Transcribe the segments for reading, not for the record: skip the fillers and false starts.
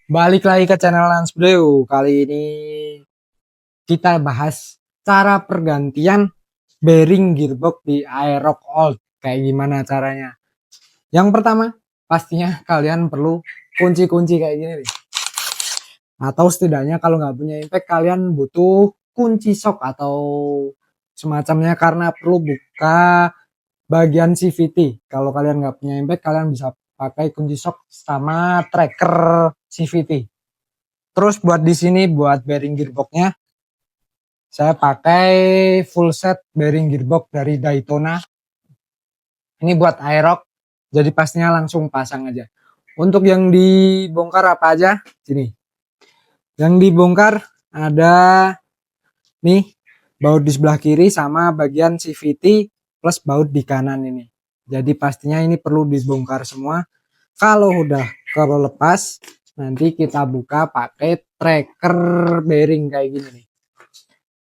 Balik lagi ke channel Lans Bro. Kali ini kita bahas cara pergantian bearing gearbox di Aerox Old. Kayak gimana caranya? Yang pertama, pastinya kalian perlu kunci-kunci kayak gini nih. Atau setidaknya kalau nggak punya impact, kalian butuh kunci shock atau semacamnya karena perlu buka bagian CVT. Kalau kalian nggak punya impact, kalian bisa pakai kunci shock sama tracker CVT. Terus buat di sini buat bearing gearboxnya, saya pakai full set bearing gearbox dari Daytona. Ini buat Aerox, jadi pastinya langsung pasang aja. Untuk yang dibongkar apa aja? Sini. Yang dibongkar ada nih baut di sebelah kiri sama bagian CVT plus baut di kanan ini. Jadi pastinya ini perlu dibongkar semua. Kalau udah kelepas, nanti kita buka pakai tracker bearing kayak gini nih.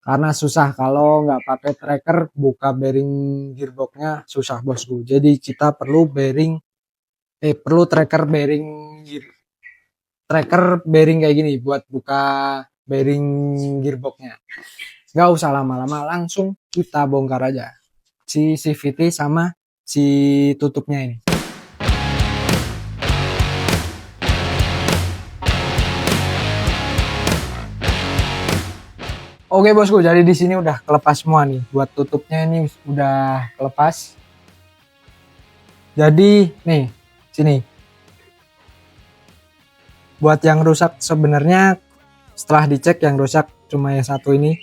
Karena susah kalau nggak pakai tracker buka bearing gearboxnya susah bosku. Jadi kita perlu tracker bearing kayak gini buat buka bearing gearboxnya. Nggak usah lama-lama, langsung kita bongkar aja si CVT sama si tutupnya ini. Oke bosku, jadi di sini udah kelepas semua nih. Buat tutupnya ini udah kelepas. Jadi nih, sini. Buat yang rusak sebenarnya setelah dicek yang rusak cuma yang satu ini.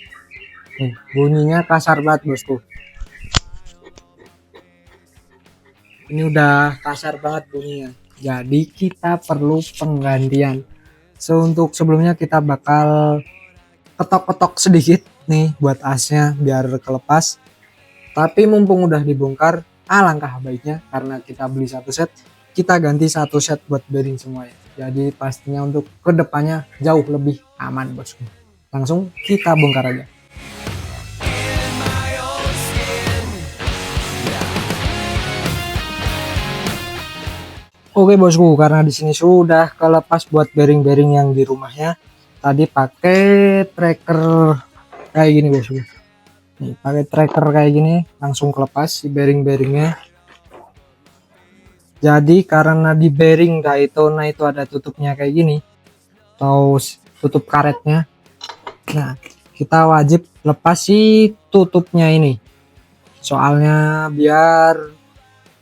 Nih, bunyinya kasar banget bosku. Ini udah kasar banget bunyinya. Jadi kita perlu penggantian. Untuk sebelumnya kita bakal ketok-ketok sedikit nih buat asnya biar kelepas. Tapi mumpung udah dibongkar, alangkah baiknya karena kita beli satu set, kita ganti satu set buat bearing semuanya. Jadi pastinya untuk kedepannya jauh lebih aman bosku. Langsung kita bongkar aja. Oke bosku, karena di sini sudah kelepas buat bearing-bearing yang di rumahnya. Tadi pakai tracker kayak gini bosku. Nih, pakai tracker kayak gini langsung kelepas si bearing-bearingnya. Jadi karena di bearing Daytona itu ada tutupnya kayak gini, atau tutup karetnya. Nah, kita wajib lepas si tutupnya ini. Soalnya biar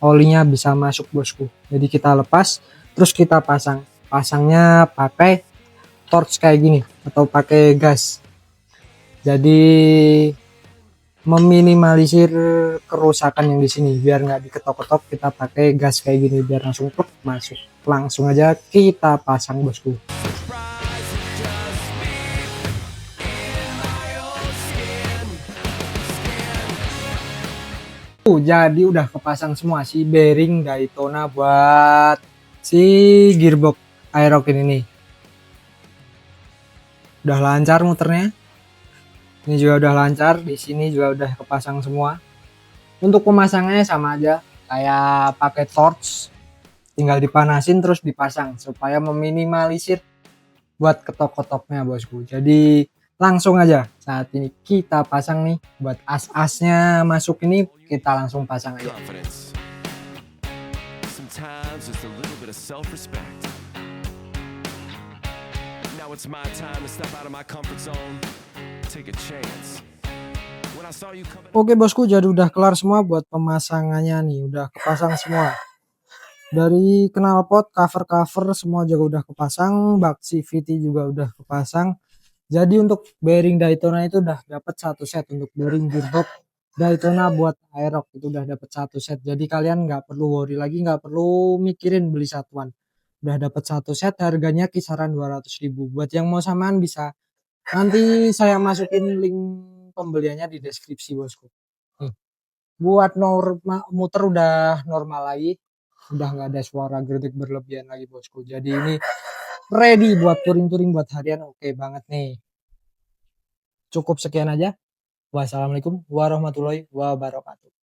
olinya bisa masuk bosku. Jadi kita lepas terus kita pasang. Pasangnya pakai torch kayak gini atau pakai gas. Jadi meminimalisir kerusakan yang di sini biar nggak diketok-ketok, kita pakai gas kayak gini biar langsung masuk. Langsung aja kita pasang bosku. Jadi udah kepasang semua si bearing Daytona buat si gearbox Aerox ini nih. Udah lancar muternya. Ini juga udah lancar, di sini juga udah kepasang semua. Untuk pemasangannya sama aja kayak pakai torch, tinggal dipanasin terus dipasang supaya meminimalisir buat ketok-ketoknya bosku. Jadi langsung aja saat ini kita pasang nih buat as-asnya masuk, ini kita langsung pasang aja. Oke bosku, jadi udah kelar semua buat pemasangannya nih, udah kepasang semua. Dari knalpot, cover semua juga udah kepasang, bak CVT juga udah kepasang. Jadi untuk bearing Daytona itu udah dapat satu set. Untuk bearing gearbox Daytona buat Aerox itu udah dapat satu set. Jadi kalian nggak perlu worry lagi, nggak perlu mikirin beli satuan. Udah dapat satu set, harganya kisaran 200.000. Buat yang mau samaan bisa, nanti saya masukin link pembeliannya di deskripsi bosku. Nih, buat muter udah normal lagi, udah nggak ada suara gerdek berlebihan lagi bosku. Jadi ini ready buat touring-touring buat harian, oke banget nih. Cukup sekian aja. Wassalamualaikum warahmatullahi wabarakatuh.